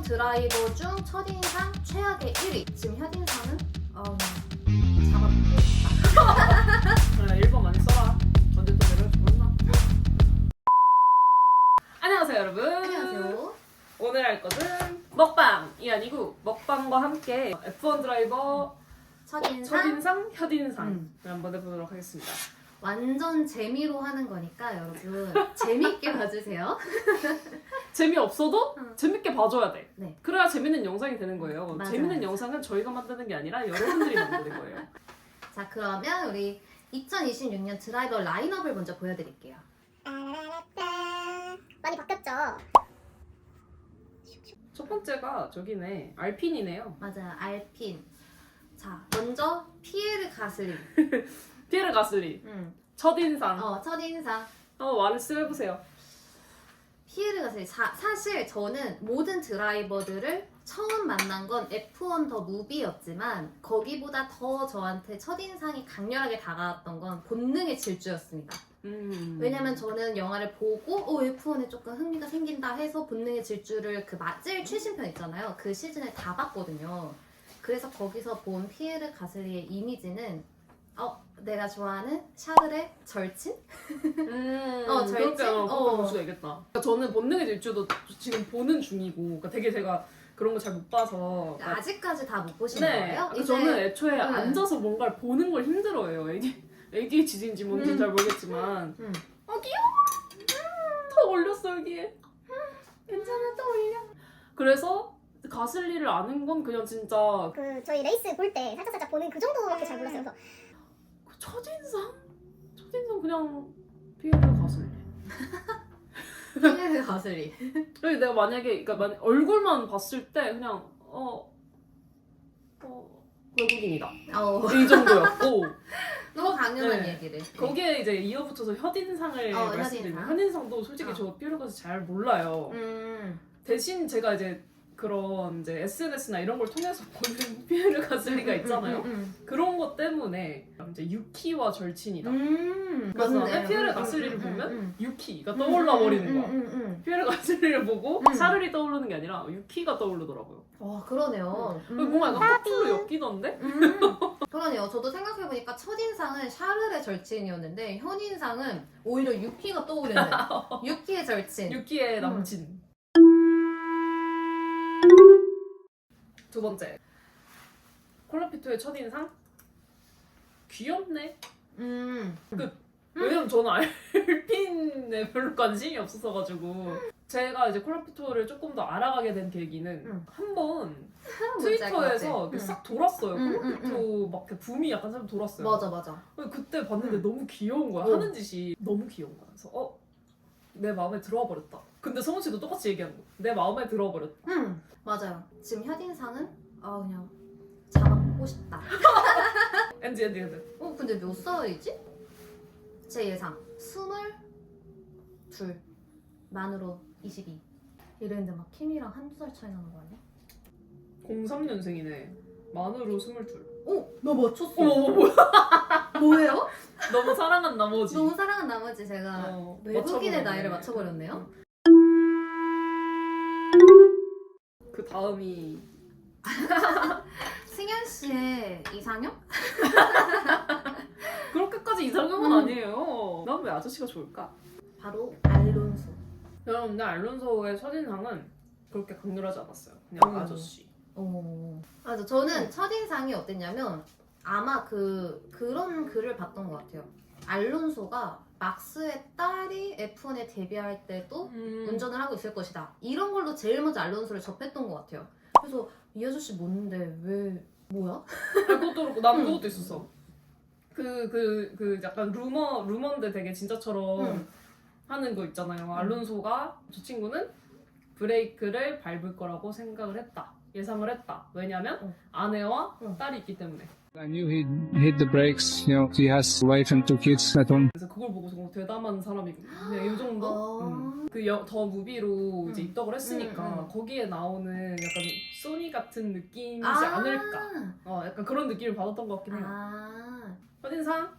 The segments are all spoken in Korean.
드라이버 중 첫인상 최악의 1위. 지금 현인상은 잡아먹고 싶다. 그래 1번 많이 써라. 언제 또 내려올지 모르나? 안녕하세요 여러분. 안녕하세요. 오늘 할 것은 먹방이 아니고 먹방과 함께 F1 드라이버 첫인상, 현인상을 한번 해보도록 하겠습니다. 완전 재미로 하는 거니까 여러분 재미있게 봐주세요. 재미없어도 재밌게 봐줘야 돼. 네. 그래야 재밌는 영상이 되는 거예요. 맞아요. 재밌는 영상은 저희가 만드는 게 아니라 여러분들이 만드는 거예요. 자, 그러면 우리 2026년 드라이버 라인업을 먼저 보여드릴게요. 많이 바뀌었죠? 첫 번째가 저기네. 알핀이네요. 맞아요, 알핀. 자, 먼저 피에르 가슬리. 피에르 가슬리. 첫인상. 첫인상. 말씀해보세요. 피에르 가슬리. 사실 저는 모든 드라이버들을 처음 만난 건 F1 더 무비였지만 거기보다 더 저한테 첫인상이 강렬하게 다가왔던 건 본능의 질주였습니다. 왜냐면 저는 영화를 보고 F1에 조금 흥미가 생긴다 해서 본능의 질주를 제일 최신편 있잖아요. 그 시즌에 다 봤거든요. 그래서 거기서 본 피에르 가슬리의 이미지는 내가 좋아하는 샤를의 절친? 절친? 그렇게 볼 수가 있겠다. 그러니까 저는 본능의 질주도 지금 보는 중이고, 그러니까 되게 제가 그런 거 잘 못 봐서. 그러니까 아직까지 다 못 보신 네. 거예요? 그러니까 저는 애초에 앉아서 뭔가를 보는 걸 힘들어해요. 애기 지진지 뭔지 잘 모르겠지만. 귀여워! 더 올렸어, 여기에. 괜찮아, 또 올려. 그래서 가슬리를 아는 건 그냥 진짜 저희 레이스 볼 때 살짝 보는 그 정도밖에 잘 몰랐어요. 그래서 첫인상? 첫인상 그냥 피에르 가슬리. 피에르 가슬리. 그래서 내가 만약에 얼굴만 봤을 때 그냥 외국인이다. 이 정도였고 너무 강렬한 네. 얘기를. 거기에 이제 이어붙여서 현인상을 말씀드리면 현인상도 솔직히 저 피에르 가슬리 잘 몰라요. 대신 제가 이제 그런 이제 SNS나 이런 걸 통해서 보는 피에르 가슬리가 있잖아요. 그런 것 때문에 이제 유키와 절친이다. 그래서 맞네. 피에르 가슬리를 보면 유키가 떠올라 버리는 거야. 피에르 가슬리를 보고 샤를이 떠오르는 게 아니라 유키가 떠오르더라고요. 와, 그러네요. 뭔가 약간 커플로 엮이던데? 그러네요. 저도 생각해보니까 첫인상은 샤를의 절친이었는데 현인상은 오히려 유키가 떠오르는 유키의 절친. 유키의 남친. 두 번째, 콜라피토의 첫인상? 귀엽네. 왜냐면 저는 알핀에 별로 관심이 없었어가지고 제가 이제 콜라피토를 조금 더 알아가게 된 계기는 한번 트위터에서 싹 돌았어요. 콜라피토 막 붐이 약간 좀 돌았어요. 맞아. 그때 봤는데 너무 귀여운 거야. 하는 짓이 너무 귀여운 거야. 그래서 내 마음에 들어와 버렸다. 근데 성훈 씨도 똑같이 얘기하는 거. 내 마음에 들어와 버렸다. 맞아요. 지금 현인상은 그냥 잡아먹고 싶다. 엔드. 근데 몇 살이지? 제 예상 22 만으로 22 이랬는데 막 킴이랑 한두 살 차이 나는 거 아니야? 03년생이네. 만으로 22. 너 맞췄어. 어머 뭐야? 뭐예요? 너무 사랑한 나머지. 너무 사랑한 나머지 제가 외국인의 나이를 맞춰버렸네요. 그 다음이 승현 씨의 이상형? 그렇게까지 이상형은 아니에요. 난 왜 아저씨가 좋을까? 바로 알론소. 여러분, 근데 알론소의 첫인상은 그렇게 강렬하지 않았어요. 그냥 아저씨. 맞아. 저는 첫인상이 어땠냐면 아마 그런 글을 봤던 것 같아요. 알론소가 막스의 딸이 F1에 데뷔할 때도 운전을 하고 있을 것이다. 이런 걸로 제일 먼저 알론소를 접했던 것 같아요. 그래서 이 아저씨 뭔데 왜 뭐야? 그것도 그렇고 난 그것도 있었어. 그 약간 루머인데 되게 진짜처럼 하는 거 있잖아요. 알론소가 저 친구는 브레이크를 밟을 거라고 생각을 했다. 예상을 했다. 왜냐면 아내와 딸이 있기 때문에. I knew he'd hit the brakes. He has a wife and 2 kids at home. 그래서 그걸 보고 정말 대담한 사람이구나. 그냥 이 정도? 더 무비로 이제 입덕을 했으니까 거기에 나오는 약간 소니 같은 느낌이지 않을까. 약간 그런 느낌을 받았던 것 같긴 해요. 첫인상?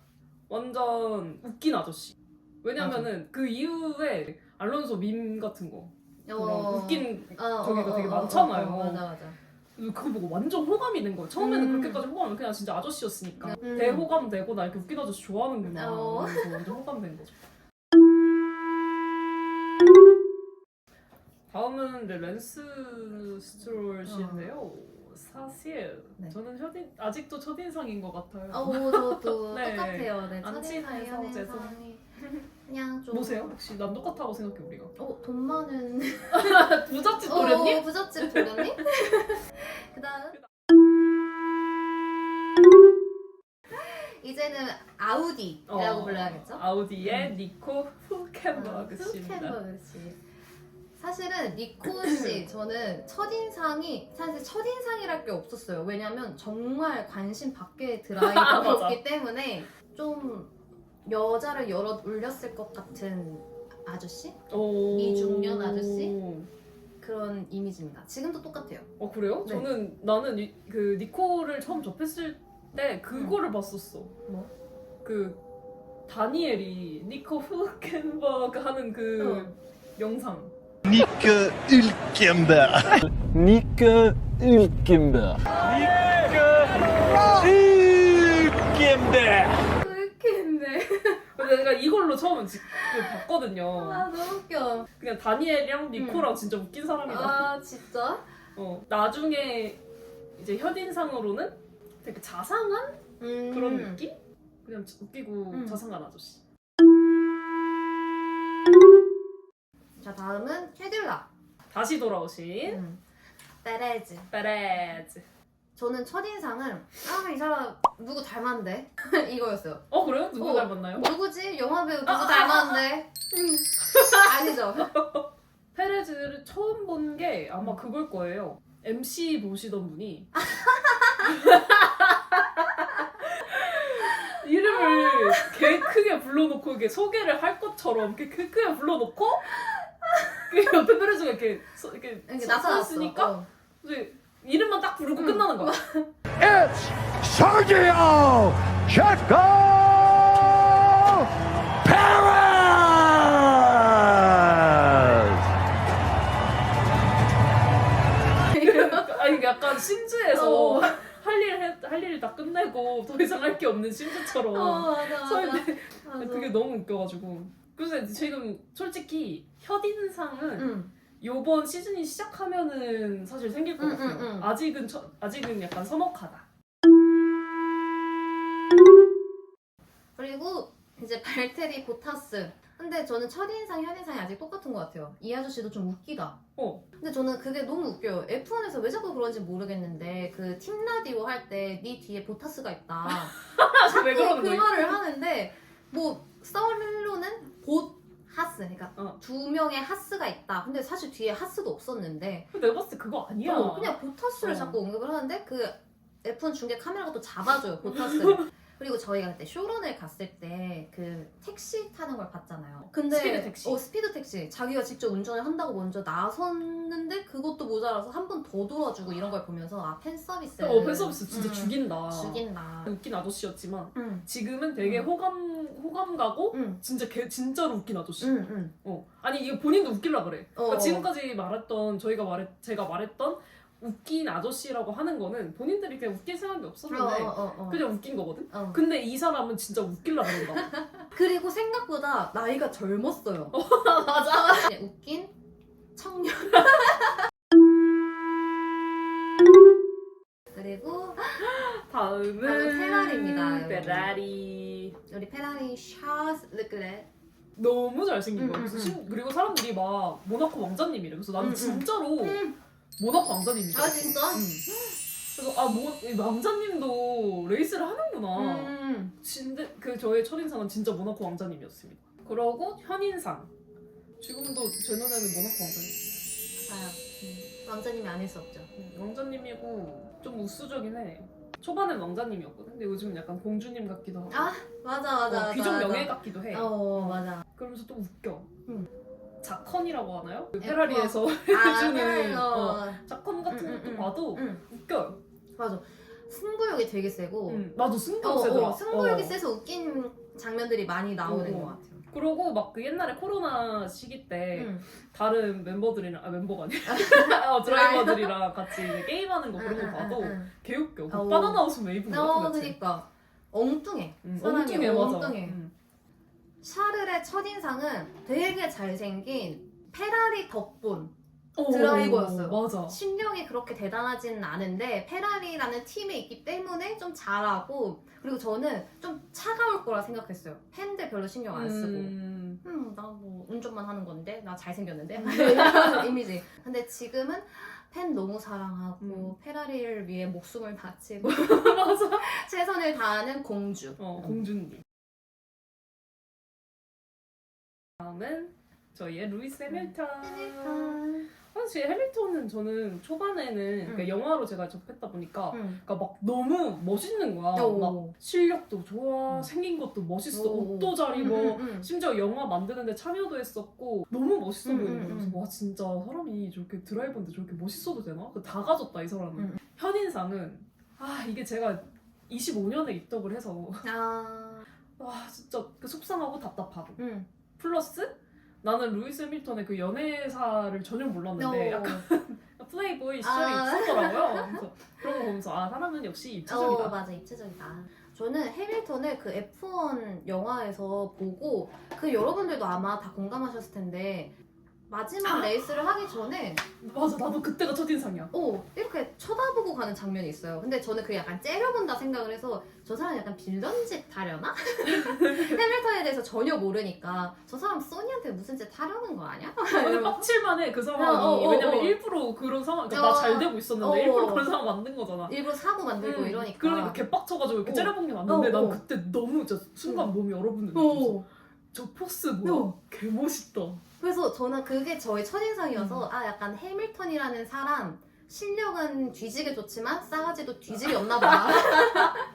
완전 웃긴 아저씨. 왜냐면은 그 이후에 알론소 밈 같은 거 웃긴 저기가 되게 많잖아요. 맞아. 그거 보고 완전 호감이 된 거예요. 처음에는 그렇게까지 호감은 그냥 진짜 아저씨였으니까 대호감 되고 나 이렇게 웃긴 아저씨 좋아하는구나. 그래서 완전 호감된 거죠. 다음은 이제 랜스 스트롤 씨인데요. 사실 저는 아직도 첫인상인 것 같아요. 저도 네. 똑같아요. 네, 안 첫인상이 친해서 죄송. 현인상이 그냥 좀 뭐세요? 혹시 난 똑같다고 생각해 우리가. 돈 많은 부잣집 도련님? 부잣집 도련님? 그다음 이제는 아우디라고 불러야겠죠? 아우디의 니코 훌켄버그 씨입니다. 훌켄버그 씨. 사실은 니코 씨 저는 첫인상이 사실 첫인상이랄 게 없었어요. 왜냐면 정말 관심 밖의 드라이버였기 때문에 좀 여자를 여럿 울렸을 것 같은 아저씨? 미중년 아저씨? 그런 이미지입니다. 지금도 똑같아요. 그래요? 네. 나는 그 니코를 처음 접했을 때 그거를 봤었어. 뭐? 그 다니엘이 니코 훌켄버그 하는 그 영상. Nico Hülkenberg. Nico Hülkenberg. 그렇게 했네. 근데 내가 이걸로 처음 봤거든요. 아 너무 웃겨. 그냥 다니엘이랑 니코랑 진짜 웃긴 사람이다. 아 진짜? 나중에 이제 현인상으로는 되게 자상한 그런 느낌? 그냥 웃기고 자상한 아저씨. 자 다음은 캐딜락. 다시 돌아오신 페레즈. 페레즈. 저는 첫인상은 이 사람 누구 닮았는데? 이거였어요. 그래요? 누구 닮았나요? 누구지? 영화배우 누구 닮았는데? 아니죠? 페레즈를 처음 본 게 아마 그걸 거예요. MC 보시던 분이 이름을 개 크게 불러놓고 이게 소개를 할 것처럼 개 크게 불러놓고 그 옆에 페레즈가 이렇게 나타났으니까 이제 이름만 딱 부르고 끝나는 거야. It's Sergio Checo Perez. 아니 약간 심즈에서 할 일 다 끝내고 더 이상 할 게 없는 심즈처럼 서 있는데 그게 너무 웃겨가지고. 그래서 지금 솔직히 현인상은 요번 시즌이 시작하면은 사실 생길 것 같아요. 아직은 약간 서먹하다. 그리고 이제 발테리 보타스. 근데 저는 첫인상, 현인상이 아직 똑같은 것 같아요. 이 아저씨도 좀 웃기다. 근데 저는 그게 너무 웃겨요. F1에서 왜 자꾸 그런지 모르겠는데 그 팀 라디오 할 때 네 뒤에 보타스가 있다. 왜 그러는 그 거야? 말을 하는데 뭐 썰로는 하스, 그러니까 두 명의 하스가 있다. 근데 사실 뒤에 하스도 없었는데. 내가 봤을 때 그거 아니야. 그냥 보타스를 자꾸 언급을 하는데 그 F1 중계 카메라가 또 잡아줘요, 보타스를. 그리고 저희가 그때 쇼런을 갔을 때 그 택시 타는 걸 봤잖아요. 근데 스피드 택시. 스피드 택시. 자기가 직접 운전을 한다고 먼저 나섰는데 그것도 모자라서 한 번 더 돌아주고 이런 걸 보면서 팬 서비스. 팬 서비스 진짜 죽인다. 죽인다. 웃긴 아저씨였지만 지금은 되게 호감 가고 진짜로 웃긴 아저씨. 아니 이거 본인도 웃길라 그래. 그러니까 지금까지 제가 말했던 웃긴 아저씨라고 하는 거는 본인들이 그냥 웃길 생각이 없었는데 그냥 웃긴 거거든? 근데 이 사람은 진짜 웃길라 그런다. 그리고 생각보다 나이가 젊었어요. 맞아. 그냥 웃긴 청년. 그리고 다음은 페라리입니다. 페라리. 우리 페라리 샤스 르클레. 너무 잘생긴 거야. 그리고 사람들이 막 모나코 왕자님이래. 그래서 나는 진짜로 모나코 왕자님인 줄 알았어. 진짜? 그래서 왕자님도 레이스를 하는구나. 근데 저의 첫인상은 진짜 모나코 왕자님이었습니다. 그러고 현인상. 지금도 제 눈에는 모나코 왕자님. 왕자님이 아닐 수 없죠. 왕자님이고 좀 우수적인 해. 초반엔 왕자님이었거든. 근데 요즘은 약간 공주님 같기도 하고. 맞아. 귀족 명예 같기도 해. 맞아. 그러면서 또 웃겨. 자컨이라고 하나요? 그 페라리에서 해주는 자컨 같은 것도 봐도 웃겨요. 맞아. 승부욕이 되게 세고. 맞아, 승부욕 세더라. 승부욕이 세서 웃긴 장면들이 많이 나오는 것 같아요. 그러고 막 그 옛날에 코로나 시기 때 응. 다른 멤버들이랑 멤버가 아니라 드라이버들이랑 같이 이제 게임하는 거 그런 거 봐도 개웃겨. 그 어. 바나나우스 웨이브인가 도대체. 그니까 엉뚱해. 엉뚱해 사람이 맞아. 엉뚱해. 샤를의 첫인상은 되게 잘생긴 페라리 덕분 드라이버였어요. 맞아. 실력이 그렇게 대단하지는 않은데 페라리라는 팀에 있기 때문에 좀 잘하고, 그리고 저는 좀 차가울 거라 생각했어요. 팬들 별로 신경 안 쓰고 나 뭐 운전만 하는 건데 나 잘생겼는데 이런 이미지. 근데 지금은 팬 너무 사랑하고 페라리를 위해 목숨을 바치고 맞아. 최선을 다하는 공주. 공주님. 다음은 저희의 루이스 해밀턴. 사실 해밀턴은 저는 초반에는 그러니까 영화로 제가 접했다 보니까 그러니까 막 너무 멋있는 거야. 막 실력도 좋아, 생긴 것도 멋있어, 옷도 잘 입어. 심지어 영화 만드는데 참여도 했었고 너무 멋있어 보이는 거예요. 그래서 와 진짜 사람이 저렇게 드라이버인데 저렇게 멋있어도 되나? 다 가졌다 이 사람은. 현인상은 이게 제가 25년에 입덕을 해서 와 진짜 그 속상하고 답답하고 플러스 나는 루이스 해밀턴의 그 연애사를 전혀 몰랐는데 약간 플레이보이 시절이 있었더라고요. 그래서 그런 거 보면서 사람은 역시 입체적이다. 맞아, 입체적이다. 저는 해밀턴을 그 F1 영화에서 보고, 그 여러분들도 아마 다 공감하셨을 텐데 마지막 레이스를 하기 전에 맞아, 나도 그때가 첫인상이야. 이렇게 쳐다보고 가는 장면이 있어요. 근데 저는 그게 약간 째려본다 생각을 해서 저 사람 약간 빌런짓 하려나? 해밀턴에 대해서 전혀 모르니까 저 사람 소니한테 무슨 짓 하려는 거 아니야? 근데 빡칠만해 그 상황이. 왜냐면 일부러 그런 상황, 그러니까 나 잘 되고 있었는데 일부러 그런 상황 만든 거잖아. 일부러 사고 만들고 이러니까. 그러니까 개빡쳐가지고 이렇게 째려본 게 맞는데 난 그때 너무 진짜 순간 몸이 얼어붙는 느낌이었어. 저 포스 뭐야? 개멋있다. 그래서 저는 그게 저의 첫인상이어서 약간 해밀턴이라는 사람 실력은 뒤지게 좋지만 싸가지도 뒤지게 없나 봐.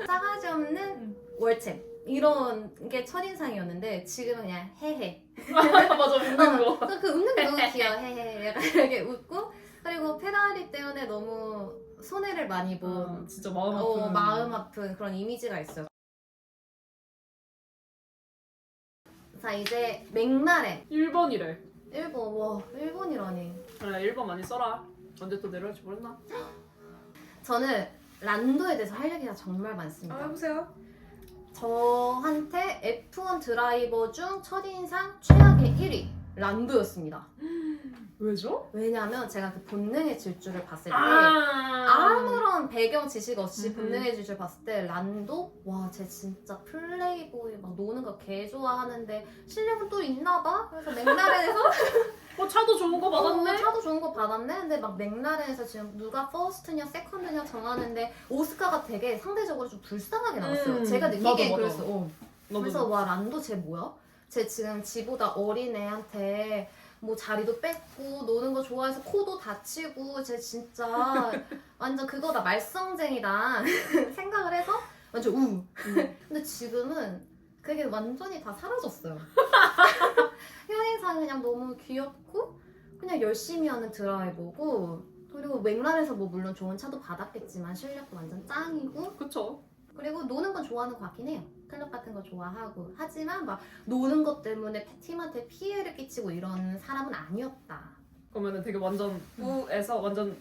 싸가지 없는 월챔 이런 게 첫인상이었는데 지금은 그냥 헤헤. 맞아, 웃는 거. 그 웃는 게 너무 귀여워. 헤헤. 약간 이렇게 웃고, 그리고 페라리 때문에 너무 손해를 많이 본 진짜 마음 아픈 마음 아픈 그런 이미지가 있어요. 자, 이제 맥라렌 1번이래. 일본이라니. 그래 1번 많이 써라. 언제 또 내려올지 모르나? 저는 란도에 대해서 할 얘기가 정말 많습니다. 해보세요. 저한테 F1 드라이버 중 첫인상 최악의 1위 란도였습니다. 왜죠? 왜냐면 제가 그 본능의 질주를 봤을 때 아무런 배경 지식 없이 본능의 질주를 봤을 때 란도? 와, 쟤 진짜 플레이보이 막 노는 거 개 좋아하는데 실력은 또 있나 봐? 그래서 맥라렌에서 차도 좋은 거 받았네? 차도 좋은 거 받았네? 근데 막 맥라렌에서 지금 누가 퍼스트냐 세컨드냐 정하는데 오스카가 되게 상대적으로 좀 불쌍하게 나왔어요. 제가 느끼기엔 맞아. 그랬어. 그래서 와, 란도 쟤 뭐야? 쟤 지금 지보다 어린 애한테 뭐 자리도 뺏고 노는 거 좋아해서 코도 다치고 쟤 진짜 완전 그거다, 말썽쟁이다 생각을 해서 완전 근데 지금은 그게 완전히 다 사라졌어요. 현인상 그냥 너무 귀엽고 그냥 열심히 하는 드라이버고, 그리고 맥라렌에서 뭐 물론 좋은 차도 받았겠지만 실력도 완전 짱이고, 그쵸. 그리고 노는 건 좋아하는 것 같긴 해요. 클럽 같은 거 좋아하고. 하지만 막 노는 것 때문에 팀한테 피해를 끼치고 이런 사람은 아니었다. 그러면은 되게 완전 우에서 완전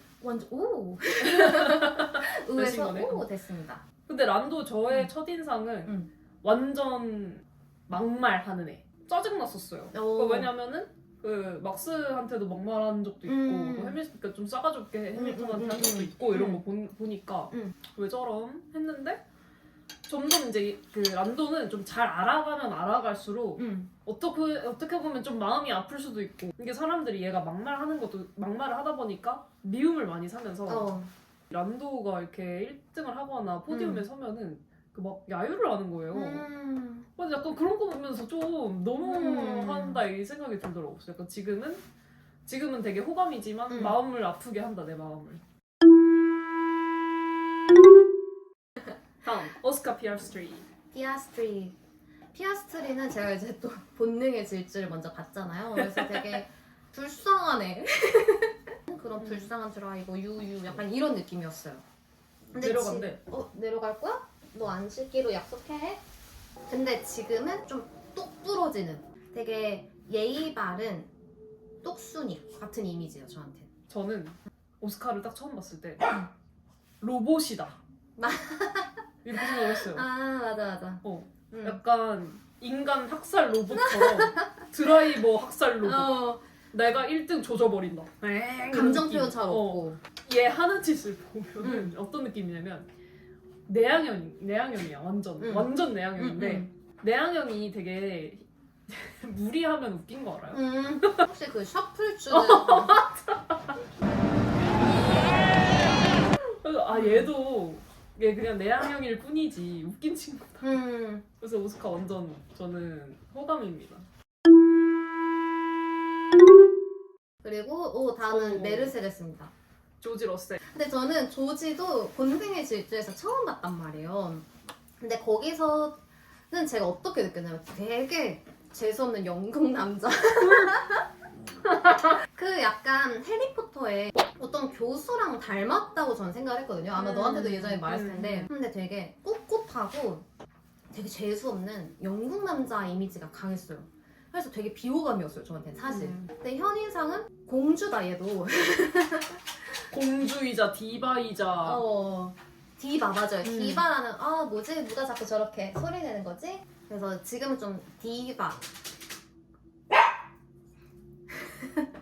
의에서 거네. 됐습니다. 근데 란도 저의 첫인상은 완전 막말하는 애. 짜증났었어요. 왜냐면은 그 막스한테도 막말한 적도 있고 해밀턴 좀 싸가지 없게 해밀턴한테 한 적도 있고 이런 거 보니까 왜 저럼 했는데 점점 이제 그 란도는 좀 잘 알아가면 알아갈수록 어떻게 보면 좀 마음이 아플 수도 있고, 이게 사람들이 얘가 막말을 하다 보니까 미움을 많이 사면서 란도가 이렇게 1등을 하거나 포디움에 서면은 그 막 야유를 하는 거예요. 근데 약간 그런 거 보면서 좀 너무 한다 이 생각이 들더라고요. 약간 지금은 되게 호감이지만 마음을 아프게 한다, 내 마음을. 다음 오스카 피아스트리는 제가 이제 또 본능의 질주를 먼저 봤잖아요. 그래서 되게 불쌍하네. 그런 불쌍한 드라이버 유유 약간 이런 느낌이었어요. 근데 내려간대. 내려갈 거야? 너 안 씻기로 약속해? 근데 지금은 좀 똑 부러지는 되게 예의 바른 똑순이 같은 이미지예요 저한테. 저는 오스카를 딱 처음 봤을 때 로봇이다 이렇게 생각했어요. 아 맞아. 약간 인간 학살 로봇처럼 드라이버 학살 로봇. 내가 1등 조져버린다. 감정 표현 잘 없고. 얘 하는 짓을 보면은 어떤 느낌이냐면 내향형이야 완전 내향형인데 내향형이 되게 무리하면 웃긴 거 알아요? 혹시 그 셔플 주는 아 얘도 얘 그냥 내향형일 뿐이지 웃긴 친구다. 그래서 오스카 완전 저는 호감입니다. 그리고 다음은 메르세데스입니다. 조지 러셀. 근데 저는 조지도 본능의 질주에서 처음 봤단 말이에요. 근데 거기서는 제가 어떻게 느꼈냐면 되게 재수없는 영국 남자. 그 약간 해리포터의 어떤 교수랑 닮았다고 저는 생각을 했거든요. 아마 너한테도 예전에 말했을 텐데. 근데 되게 꿋꿋하고 되게 재수없는 영국 남자 이미지가 강했어요. 그래서 되게 비호감이었어요 저한테는 사실. 근데 현인상은 공주다 얘도. 공주이자 디바이자 디바 맞아요. 디바라는 뭐지? 누가 자꾸 저렇게 소리 내는 거지? 그래서 지금은 좀 디바.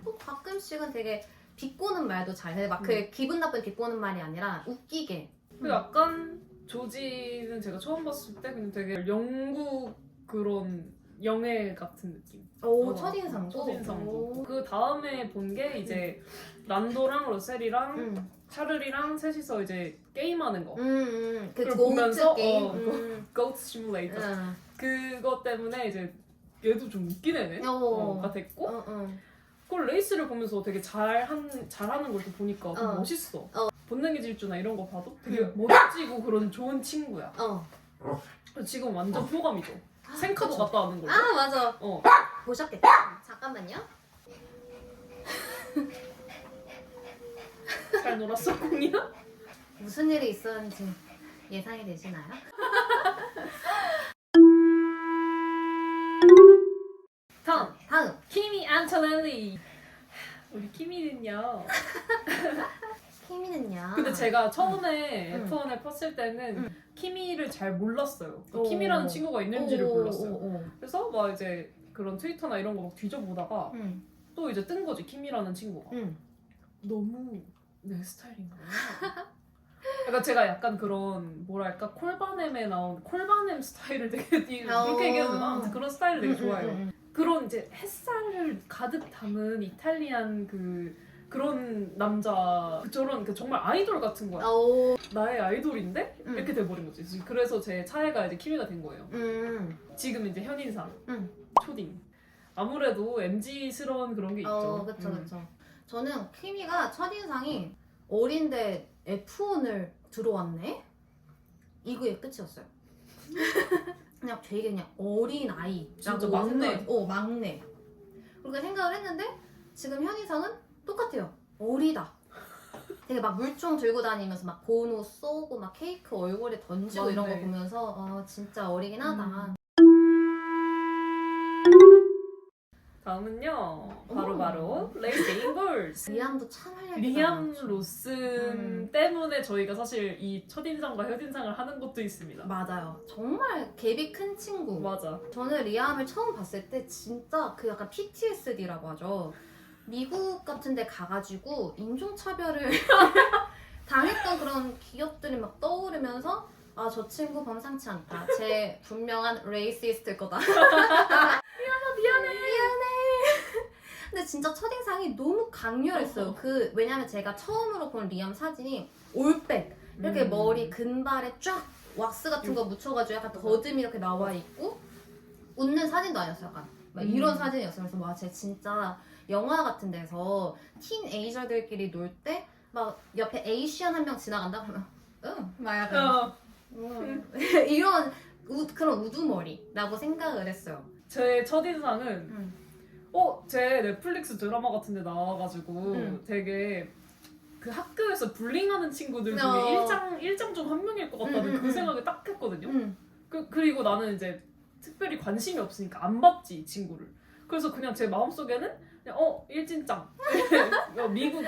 또 가끔씩은 되게 비꼬는 말도 잘해. 막 그 기분 나쁜 비꼬는 말이 아니라 웃기게. 그 약간 조지는 제가 처음 봤을 때 그냥 되게 영국 그런 영예 같은 느낌. 첫인상도. 그 다음에 본 게 이제 란도랑 러셀이랑 샤를이랑 셋이서 이제 게임하는 거. 그 그걸 고트 보면서 게임. 고트 시뮬레이터. 그거 때문에 이제 얘도 좀 웃긴 애가 됐고. 그걸 레이스를 보면서 되게 잘하는 걸 또 보니까 좀 멋있어. 본능의 질주나 이런 거 봐도 되게 멋지고 그런 좋은 친구야. 지금 완전 호감이죠. 생카도 갔다 와는 거죠. 아 맞아. 보셨겠다. 잠깐만요. 잘 놀았어, 공이야? 무슨 일이 있었는지 예상이 되시나요? 다음 키미 안토넬리. 우리 키미는요. 키미는요. 근데 제가 처음에 F1을 봤을 때는 키미를 잘 몰랐어요. 키미라는 친구가 있는지를 몰랐어요. 그래서 막 이제 그런 트위터나 이런 거 막 뒤져보다가 또 이제 뜬 거지, 키미라는 친구가. 너무 내 스타일인 거예요. 그러니까 제가 약간 그런 뭐랄까 콜바넴에 나온 콜바넴 스타일을 되게 그렇게 얘기해도 되나? 아무튼 그런 스타일을 되게 좋아해요. 그런 이제 햇살을 가득 담은 이탈리안 그런 남자 저런 정말 아이돌 같은 거야. 나의 아이돌인데 이렇게 돼버린 거지. 그래서 제 차애가 이제 키미가 된 거예요. 지금 이제 현인상 초딩. 아무래도 MG스러운 그런 게 있죠. 그쵸. 저는 키미가 첫인상이 어린데 F1을 들어왔네? 이거의 끝이었어요. 그냥 되게 그냥 어린 아이. 진짜 막내. 막내. 그렇게 생각을 했는데 지금 현이상은 똑같아요. 어리다. 되게 막 물총 들고 다니면서 막 번호 쏘고 막 케이크 얼굴에 던지고 맞네. 이런 거 보면서 진짜 어리긴 하다. 다음은요. 바로 레이스 인걸스. 리암도 참 할 얘기가 리암 많죠. 로슨 때문에 저희가 사실 이 첫인상과 현인상을 하는 것도 있습니다. 맞아요. 정말 갭이 큰 친구. 맞아. 저는 리암을 처음 봤을 때 진짜 그 약간 PTSD라고 하죠. 미국 같은 데 가가지고 인종차별을 당했던 그런 기억들이 막 떠오르면서 저 친구 범상치 않다. 제 분명한 레이시스트일 거다. 미안해. 근데 진짜 첫인상이 너무 강렬했어요. 왜냐면 제가 처음으로 본 리암 사진이 올백 이렇게 머리 근발에 쫙 왁스 같은 거 묻혀가지고 약간 더듬이 이렇게 나와 있고 웃는 사진도 아니었어요. 약간 막 이런 사진이었어요. 그래서 와, 쟤 진짜 영화 같은 데서 틴에이저들끼리 놀 때 막 옆에 에이시안 한 명 지나간다 그러면 막 약간 이런 그런 우두머리라고 생각을 했어요. 제 첫인상은 제 넷플릭스 드라마 같은 데 나와가지고 되게 그 학교에서 불링하는 친구들 중에 일장 중 한 명일 것 같다는 그 생각을 딱 했거든요. 그리고 나는 이제 특별히 관심이 없으니까 안 봤지, 이 친구를. 그래서 그냥 제 마음속에는 그냥 일진짱 미국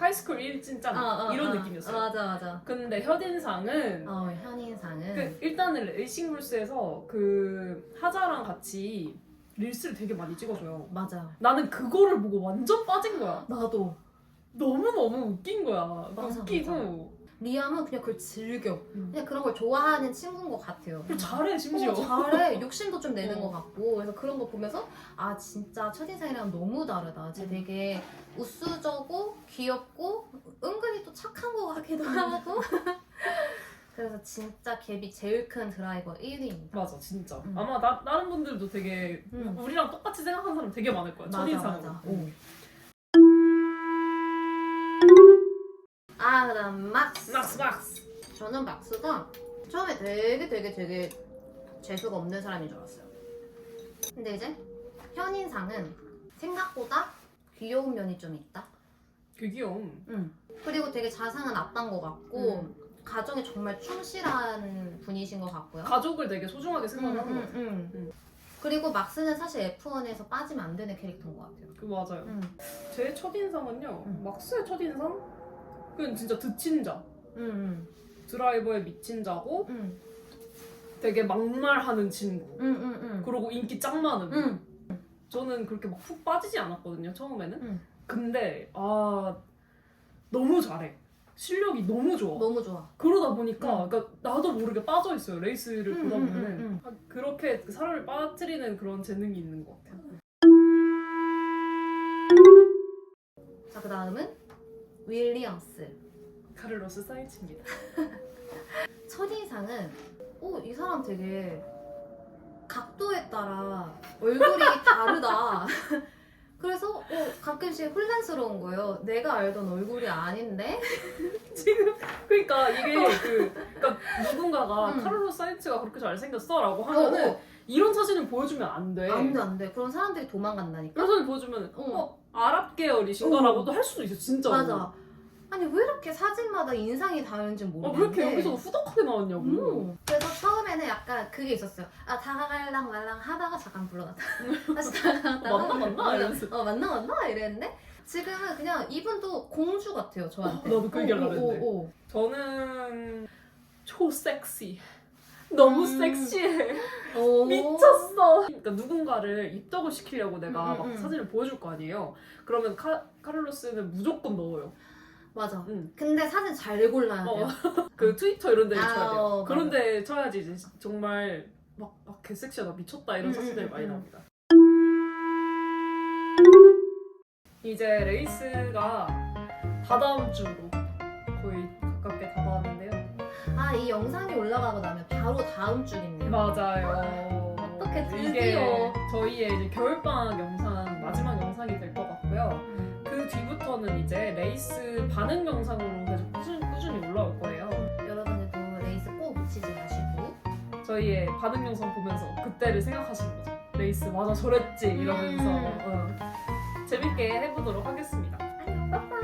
하이스쿨 일진짱 이런 느낌이었어요. 맞아. 근데 현인상은 현인상은 일단은 레이싱룰스에서 그 하자랑 같이 릴스를 되게 많이 찍어줘요. 맞아. 나는 그거를 보고 완전 빠진 거야. 나도. 너무너무 웃긴 거야. 맞아, 웃기고 리암은 그냥 그걸 즐겨. 그냥 그런 걸 좋아하는 친구인 것 같아요. 그리고 잘해 심지어. 잘해. 욕심도 좀 내는 어. 것 같고. 그래서 그런 거 보면서 아 진짜 첫인상이랑 너무 다르다. 쟤 되게 우수저고 귀엽고 은근히 또 착한 것 같기도 하고. 그래서 진짜 갭이 제일 큰 드라이버 1위입니다. 맞아 진짜. 아마 다른 분들도 되게 우리랑 똑같이 생각하는 사람 되게 많을 거야. 첫인상으로. 맞아. 그다음 막스. 저는 막스가 처음에 되게 재수가 없는 사람인 줄 알았어요. 근데 이제 현인상은 생각보다 귀여운 면이 좀 있다. 그 귀여움. 그리고 되게 자상한 아빠인 것 같고 가정에 정말 충실한 분이신 것 같고요. 가족을 되게 소중하게 생각하는 것 같아요. 그리고 막스는 사실 F1에서 빠지면 안 되는 캐릭터인 것 같아요. 그 맞아요. 제 첫인상은요. 막스의 첫인상? 그건 진짜 득친 자. 드라이버에 미친 자고 되게 막말하는 친구. 그리고 인기 짱 많은. 저는 그렇게 막 푹 빠지지 않았거든요 처음에는. 근데 너무 잘해. 실력이 너무 좋아. 너무 좋아. 그러다 보니까 그러니까 나도 모르게 빠져 있어요. 레이스를 보다 보면은 그렇게 사람을 빠뜨리는 그런 재능이 있는 것 같아요. 자, 그 다음은 윌리엄스. 카를로스 사인츠입니다. 첫인상은 이 사람 되게 각도에 따라 얼굴이 다르다. 그래서 가끔씩 혼란스러운 거예요. 내가 알던 얼굴이 아닌데? 지금 그러니까 이게 그러니까 누군가가 카를로스 사인츠가 그렇게 잘생겼어라고 하면은 이런 사진을 보여주면 안 돼. 안 돼. 그런 사람들이 도망간다니까. 이런 사진 보여주면 아랍 계열이신가라고도 할 수도 있어 진짜. 맞아. 아니 왜 이렇게 사진마다 인상이 다른지 모르겠는데 그렇게 여기서 후덕하게 나왔냐고. 그래서 처음에는 약간 그게 있었어요. 다가갈랑 말랑 하다가 잠깐 물러갔다 다시 다가갔다가 맞나? 이러면서. 맞나? 이랬는데 지금은 그냥 이분도 공주 같아요 저한테. 나도 그 얘기를 하려는데. 저는 초섹시. 너무 섹시해. 미쳤어. 그러니까 누군가를 입덕을 시키려고 내가 막 사진을 보여줄 거 아니에요. 그러면 카를로스는 무조건 넣어요. 맞아. 근데 사진 잘 골라야 돼요. 그 트위터 이런 데를 쳐야 돼요. 맞아. 그런 데 쳐야지 이제 정말 막 개섹시하다 미쳤다 이런 사진들이 많이 나옵니다. 이제 레이스가 다다음 주로 거의 가깝게 다가왔는데요. 이 영상이 올라가고 나면 바로 다음 주겠네요. 맞아요. 어떻게 이게 드디어. 저희의 이제 겨울방학 영상 마지막 영상이 될 것 같고요. 그 뒤부터는 이제 레이스 반응 영상으로 계속 꾸준히 올라올 거예요. 여러분들도 레이스 꼭 놓치지 마시고 저희의 반응 영상 보면서 그때를 생각하시는 거죠. 레이스 맞아 저랬지 이러면서 재밌게 해보도록 하겠습니다. 안녕 빠빠.